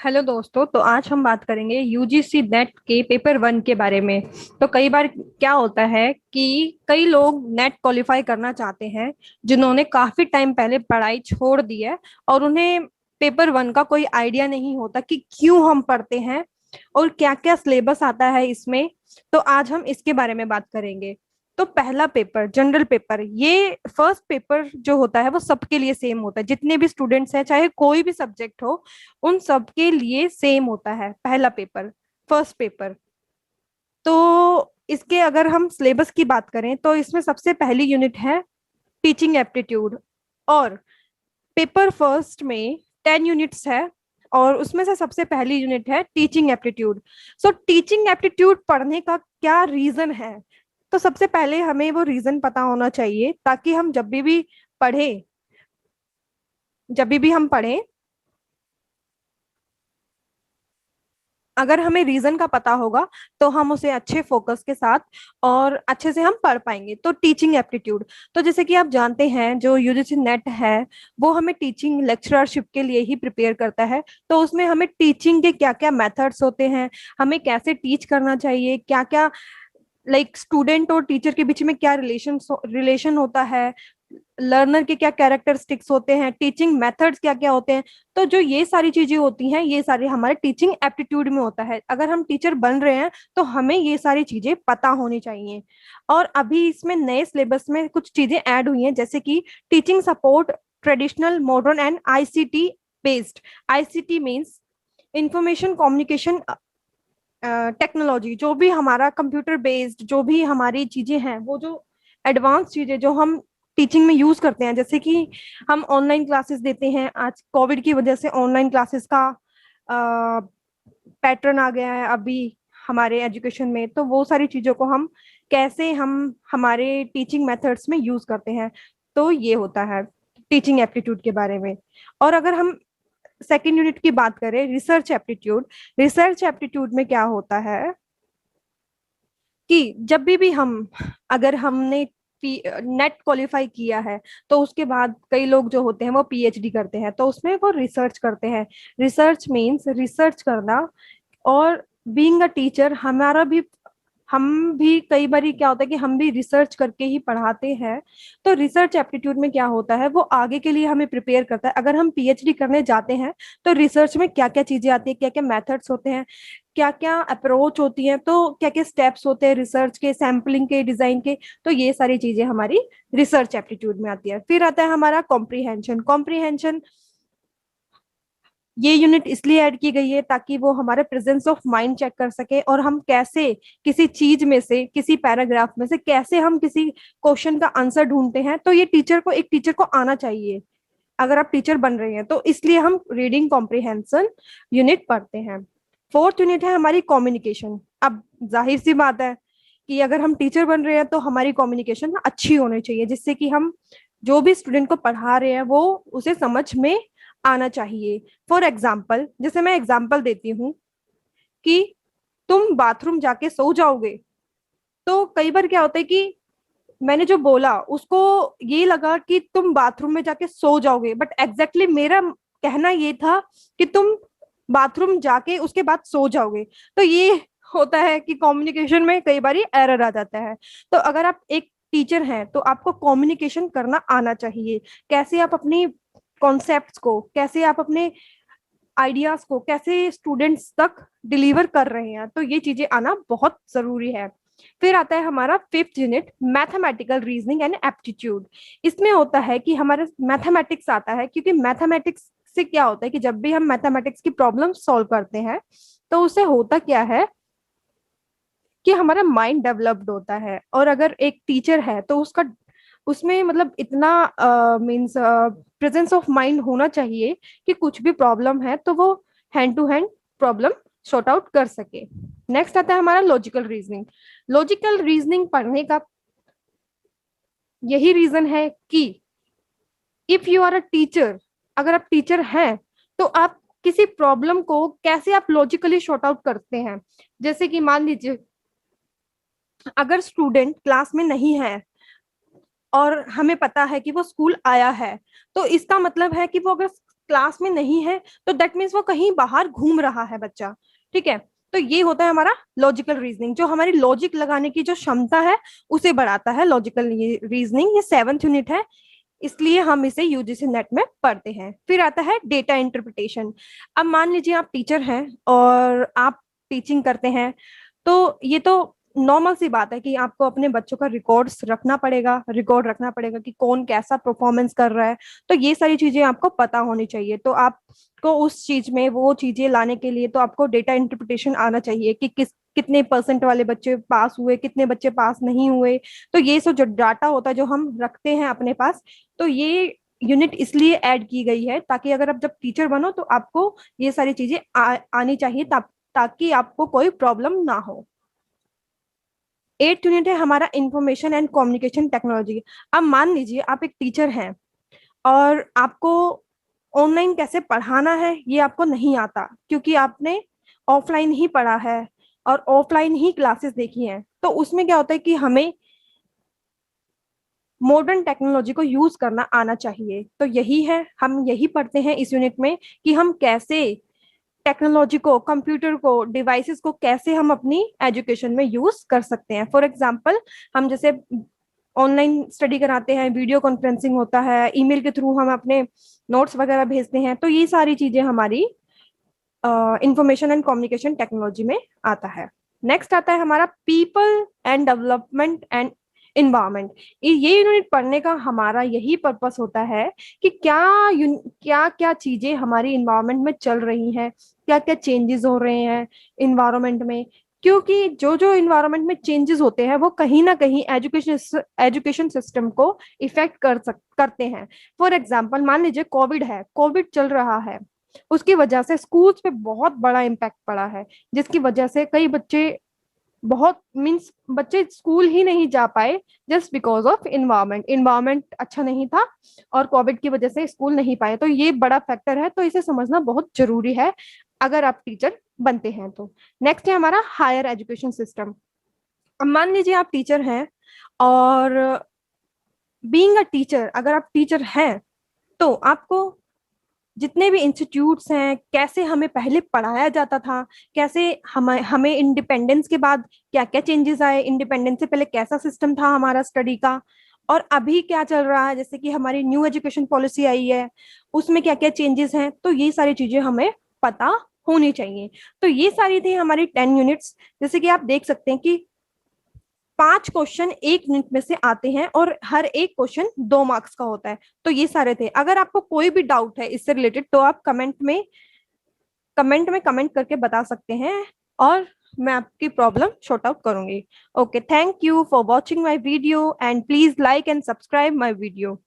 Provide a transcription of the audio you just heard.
Hello दोस्तों। तो आज हम बात करेंगे यूजीसी नेट के पेपर वन के बारे में। तो कई बार क्या होता है कि कई लोग नेट क्वालिफाई करना चाहते हैं जिन्होंने काफी टाइम पहले पढ़ाई छोड़ दी है और उन्हें पेपर वन का कोई आइडिया नहीं होता कि क्यों हम पढ़ते हैं और क्या क्या सिलेबस आता है इसमें। तो आज हम इसके बारे में बात करेंगे। तो पहला पेपर जनरल पेपर, ये फर्स्ट पेपर जो होता है वो सबके लिए सेम होता है, जितने भी स्टूडेंट्स हैं चाहे कोई भी सब्जेक्ट हो उन सब के लिए सेम होता है पहला पेपर, फर्स्ट पेपर। तो इसके अगर हम सिलेबस की बात करें तो इसमें सबसे पहली यूनिट है टीचिंग एप्टीट्यूड। और पेपर फर्स्ट में 10 यूनिट्स है और उसमें से सबसे पहली यूनिट है teaching aptitude. So teaching aptitude पढ़ने का क्या रीजन है? तो सबसे पहले हमें वो रीजन पता होना चाहिए ताकि हम पढ़ें जब भी हम पढ़ें, अगर हमें रीजन का पता होगा तो हम उसे अच्छे फोकस के साथ और अच्छे से हम पढ़ पाएंगे। तो टीचिंग एप्टीट्यूड, तो जैसे कि आप जानते हैं जो यूजीसी नेट है वो हमें टीचिंग लेक्चरशिप के लिए ही प्रिपेयर करता है। तो उसमें हमें टीचिंग के क्या क्या मेथड्स होते हैं, हमें कैसे टीच करना चाहिए, क्या क्या स्टूडेंट और टीचर के बीच में क्या रिलेशन होता है, लर्नर के क्या कैरेक्टरिस्टिक्स होते हैं, टीचिंग मेथड्स क्या क्या होते हैं। तो जो ये सारी चीजें होती हैं ये सारी हमारे टीचिंग एप्टीट्यूड में होता है। अगर हम टीचर बन रहे हैं तो हमें ये सारी चीजें पता होनी चाहिए। और अभी इसमें नए सिलेबस में कुछ चीजें ऐड हुई हैं जैसे कि teaching support, traditional, modern and ICT based. ICT means information communication technology, जो भी हमारा कंप्यूटर बेस्ड जो भी हमारी चीजें हैं, वो जो एडवांस चीजें जो हम टीचिंग में यूज करते हैं, जैसे कि हम ऑनलाइन क्लासेस देते हैं। आज कोविड की वजह से ऑनलाइन क्लासेस का पैटर्न आ गया है अभी हमारे एजुकेशन में। तो वो सारी चीजों को हम हमारे टीचिंग मेथड्स में यूज करते हैं। तो ये होता है टीचिंग एप्टीट्यूड के बारे में। और अगर हम सेकेंड यूनिट की बात करें रिसर्च एप्टीट्यूड, रिसर्च एप्टीट्यूड में क्या होता है कि जब भी हम अगर हमने नेट क्वालिफाई किया है तो उसके बाद कई लोग जो होते हैं वो पीएचडी करते हैं, तो उसमें वो रिसर्च करते हैं। रिसर्च मीन्स रिसर्च करना। और बीइंग अ टीचर हम भी कई बार क्या होता है कि हम भी रिसर्च करके ही पढ़ाते हैं। तो रिसर्च एप्टीट्यूड में क्या होता है वो आगे के लिए हमें प्रिपेयर करता है। अगर हम पीएचडी करने जाते हैं तो रिसर्च में क्या क्या चीजें आती है, क्या क्या मेथड्स होते हैं, क्या क्या अप्रोच होती है, तो क्या क्या स्टेप्स होते हैं रिसर्च के, सैम्पलिंग के, डिजाइन के। तो ये सारी चीजें हमारी रिसर्च एप्टीट्यूड में आती है। फिर आता है हमारा कॉम्प्रीहेंशन। कॉम्प्रीहेंशन ये यूनिट इसलिए ऐड की गई है ताकि वो हमारे प्रेजेंस ऑफ माइंड चेक कर सके और हम कैसे किसी चीज में से, किसी पैराग्राफ में से कैसे हम किसी क्वेश्चन का आंसर ढूंढते हैं। तो ये एक टीचर को आना चाहिए अगर आप टीचर बन रहे हैं। तो इसलिए हम रीडिंग कॉम्प्रिहेंशन यूनिट पढ़ते हैं। फोर्थ यूनिट है हमारी कम्युनिकेशन। अब जाहिर सी बात है कि अगर हम टीचर बन रहे हैं तो हमारी कम्युनिकेशन अच्छी होनी चाहिए, जिससे कि हम जो भी स्टूडेंट को पढ़ा रहे हैं वो उसे समझ में आना चाहिए। फॉर एग्जाम्पल, जैसे मैं एग्जाम्पल देती हूँ कि तुम बाथरूम जाके सो जाओगे। तो कई बार क्या होता है कि मैंने जो बोला उसको ये लगा कि तुम बाथरूम में जाके सो जाओगे, बट एग्जैक्टली मेरा कहना ये था कि तुम बाथरूम जाके उसके बाद सो जाओगे। तो ये होता है कि कम्युनिकेशन में कई बार एरर आ जाता है। तो अगर आप एक टीचर हैं तो आपको कम्युनिकेशन करना आना चाहिए। कैसे आप अपनी कॉन्सेप्ट्स को, कैसे आप अपने आइडियाज को कैसे स्टूडेंट्स तक डिलीवर कर रहे हैं, तो ये चीजें आना बहुत जरूरी है। फिर आता है हमारा fifth unit mathematical reasoning and aptitude. इसमें होता है कि हमारे मैथमेटिक्स आता है, क्योंकि मैथमेटिक्स से क्या होता है कि जब भी हम मैथमेटिक्स की प्रॉब्लम सॉल्व करते हैं तो उससे होता क्या है कि हमारा माइंड डेवलप्ड होता है। और अगर एक टीचर है तो उसका उसमें मतलब इतना मीन्स प्रेजेंस ऑफ माइंड होना चाहिए कि कुछ भी प्रॉब्लम है तो वो hand to hand problem sort out कर सके। नेक्स्ट आता है हमारा लॉजिकल रीजनिंग। लॉजिकल रीजनिंग पढ़ने का यही रीजन है कि if you are a teacher, अगर आप टीचर हैं तो आप किसी प्रॉब्लम को कैसे आप लॉजिकली सॉर्ट आउट करते हैं। जैसे कि मान लीजिए अगर स्टूडेंट क्लास में नहीं है और हमें पता है कि वो स्कूल आया है, तो इसका मतलब है कि वो अगर क्लास में नहीं है तो दैट मीन्स वो कहीं बाहर घूम रहा है बच्चा, ठीक है। तो ये होता है हमारा लॉजिकल रीजनिंग, जो हमारी लॉजिक लगाने की जो क्षमता है उसे बढ़ाता है लॉजिकल रीजनिंग। ये 7th यूनिट है, इसलिए हम इसे यूजीसी नेट में पढ़ते हैं। फिर आता है डेटा इंटरप्रिटेशन। अब मान लीजिए आप टीचर हैं और आप टीचिंग करते हैं, तो ये तो नॉर्मल सी बात है कि आपको अपने बच्चों का रिकॉर्ड्स रखना पड़ेगा, रिकॉर्ड रखना पड़ेगा कि कौन कैसा परफॉर्मेंस कर रहा है। तो ये सारी चीजें आपको पता होनी चाहिए। तो आपको उस चीज में वो चीजें लाने के लिए तो आपको डेटा इंटरप्रिटेशन आना चाहिए कि कितने परसेंट वाले बच्चे पास हुए, कितने बच्चे पास नहीं हुए। तो ये सब जो डाटा होता है जो हम रखते हैं अपने पास, तो ये यूनिट इसलिए ऐड की गई है ताकि अगर आप जब टीचर बनो तो आपको ये सारी चीजें आनी चाहिए, ताकि आपको कोई प्रॉब्लम ना हो। 8th यूनिट है हमारा इंफॉर्मेशन एंड कम्युनिकेशन टेक्नोलॉजी। अब मान लीजिए आप एक टीचर हैं और आपको ऑनलाइन कैसे पढ़ाना है ये आपको नहीं आता, क्योंकि आपने ऑफलाइन ही पढ़ा है और ऑफलाइन ही क्लासेस देखी हैं। तो उसमें क्या होता है कि हमें मॉडर्न टेक्नोलॉजी को यूज करना आना चाहिए। तो यही है, हम यही पढ़ते हैं इस यूनिट में कि हम कैसे टेक्नोलॉजी को, कंप्यूटर को, डिवाइसेस को कैसे हम अपनी एजुकेशन में यूज कर सकते हैं। फॉर एग्जांपल, हम जैसे ऑनलाइन स्टडी कराते हैं, वीडियो कॉन्फ्रेंसिंग होता है, ईमेल के थ्रू हम अपने नोट्स वगैरह भेजते हैं, तो ये सारी चीजें हमारी इंफॉर्मेशन एंड कम्युनिकेशन टेक्नोलॉजी में आता है। नेक्स्ट आता है हमारा people and development and environment. ये यूनिट पढ़ने का हमारा यही पर्पस होता है कि क्या क्या चीजें हमारी इन्वायरमेंट में चल रही हैं, क्या क्या चेंजेस हो रहे हैं इन्वायरमेंट में। क्योंकि जो जो इन्वायरमेंट में चेंजेस होते हैं वो कहीं ना कहीं एजुकेशन सिस्टम को इफेक्ट करते हैं। फॉर एग्जाम्पल, मान लीजिए कोविड है, कोविड चल रहा है, उसकी वजह से स्कूल्स पे बहुत बड़ा इम्पैक्ट पड़ा है, जिसकी वजह से कई बच्चे बहुत मीन्स बच्चे स्कूल ही नहीं जा पाए जस्ट बिकॉज ऑफ इन्वायरमेंट अच्छा नहीं था और कोविड की वजह से स्कूल नहीं पाए। तो ये बड़ा फैक्टर है, तो इसे समझना बहुत जरूरी है अगर आप टीचर बनते हैं तो। नेक्स्ट है हमारा हायर एजुकेशन सिस्टम। अब मान लीजिए आप टीचर हैं और बीइंग अ टीचर, अगर आप टीचर हैं तो आपको जितने भी इंस्टीट्यूट्स हैं, कैसे हमें पहले पढ़ाया जाता था, कैसे हमें इंडिपेंडेंस के बाद क्या क्या चेंजेस आए, इंडिपेंडेंस से पहले कैसा सिस्टम था हमारा स्टडी का, और अभी क्या चल रहा है, जैसे कि हमारी न्यू एजुकेशन पॉलिसी आई है उसमें क्या क्या चेंजेस हैं, तो ये सारी चीजें हमें पता होनी चाहिए। तो ये सारी थी हमारी 10 यूनिट्स। जैसे कि आप देख सकते हैं कि 5 क्वेश्चन 1 मिनट में से आते हैं और हर एक क्वेश्चन 2 मार्क्स का होता है। तो ये सारे थे। अगर आपको कोई भी डाउट है इससे रिलेटेड तो आप कमेंट में कमेंट करके बता सकते हैं और मैं आपकी प्रॉब्लम सॉर्ट आउट करूंगी। Okay, thank you for watching my video and please like and subscribe my video.